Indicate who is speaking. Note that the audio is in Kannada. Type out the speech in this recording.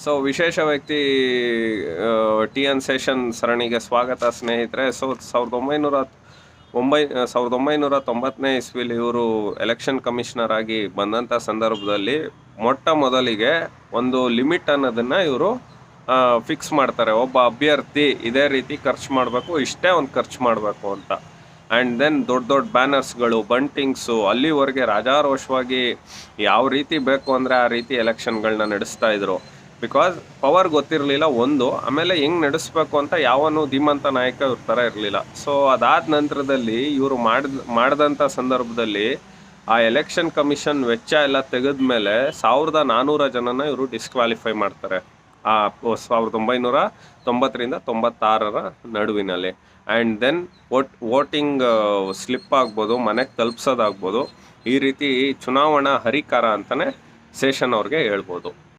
Speaker 1: ಸೊ ವಿಶೇಷ ವ್ಯಕ್ತಿ ಟಿ ಎನ್ ಶೇಷನ್ ಸರಣಿಗೆ ಸ್ವಾಗತ ಸ್ನೇಹಿತರೆ. ಸೊ 1990ನೇ ಇಸ್ವಿಲಿ ಇವರು ಎಲೆಕ್ಷನ್ ಕಮಿಷನರ್ ಆಗಿ ಬಂದಂಥ ಸಂದರ್ಭದಲ್ಲಿ ಮೊಟ್ಟ ಮೊದಲಿಗೆ ಒಂದು ಲಿಮಿಟ್ ಅನ್ನೋದನ್ನು ಇವರು ಫಿಕ್ಸ್ ಮಾಡ್ತಾರೆ. ಒಬ್ಬ ಅಭ್ಯರ್ಥಿ ಇದೇ ರೀತಿ ಖರ್ಚು ಮಾಡಬೇಕು, ಇಷ್ಟೇ ಒಂದು ಖರ್ಚು ಮಾಡಬೇಕು ಅಂತ. ಆ್ಯಂಡ್ ದೆನ್ ದೊಡ್ಡ ದೊಡ್ಡ ಬ್ಯಾನರ್ಸ್ಗಳು, ಬಂಟಿಂಗ್ಸು, ಅಲ್ಲಿವರೆಗೆ ರಾಜಾರೋಷವಾಗಿ ಯಾವ ರೀತಿ ಬೇಕು ಅಂದರೆ ಆ ರೀತಿ ಎಲೆಕ್ಷನ್ಗಳನ್ನ ನಡೆಸ್ತಾ ಇದ್ರು. ಬಿಕಾಸ್ ಪವರ್ ಗೊತ್ತಿರಲಿಲ್ಲ ಒಂದು, ಆಮೇಲೆ ಹೆಂಗೆ ನಡೆಸ್ಬೇಕು ಅಂತ ಯಾವನು ಧೀಮಂತ ನಾಯಕ ಇವ್ರ ಥರ ಇರಲಿಲ್ಲ. ಸೊ ಅದಾದ ನಂತರದಲ್ಲಿ ಇವರು ಮಾಡಿದಂಥ ಸಂದರ್ಭದಲ್ಲಿ ಆ ಎಲೆಕ್ಷನ್ ಕಮಿಷನ್ ವೆಚ್ಚ ಎಲ್ಲ ತೆಗೆದ ಮೇಲೆ 1400 ಜನನ ಇವರು ಡಿಸ್ಕ್ವಾಲಿಫೈ ಮಾಡ್ತಾರೆ ಆ 1990ರಿಂದ 96 ನಡುವಿನಲ್ಲಿ. ಆ್ಯಂಡ್ ದೆನ್ ವೋಟಿಂಗ್ ಸ್ಲಿಪ್ ಆಗ್ಬೋದು, ಮನೆಗೆ ತಲುಪಿಸೋದಾಗ್ಬೋದು, ಈ ರೀತಿ ಚುನಾವಣಾ ಹರಿಕಾರ ಅಂತಲೇ ಶೇಷನ್ ಅವ್ರಿಗೆ ಹೇಳ್ಬೋದು.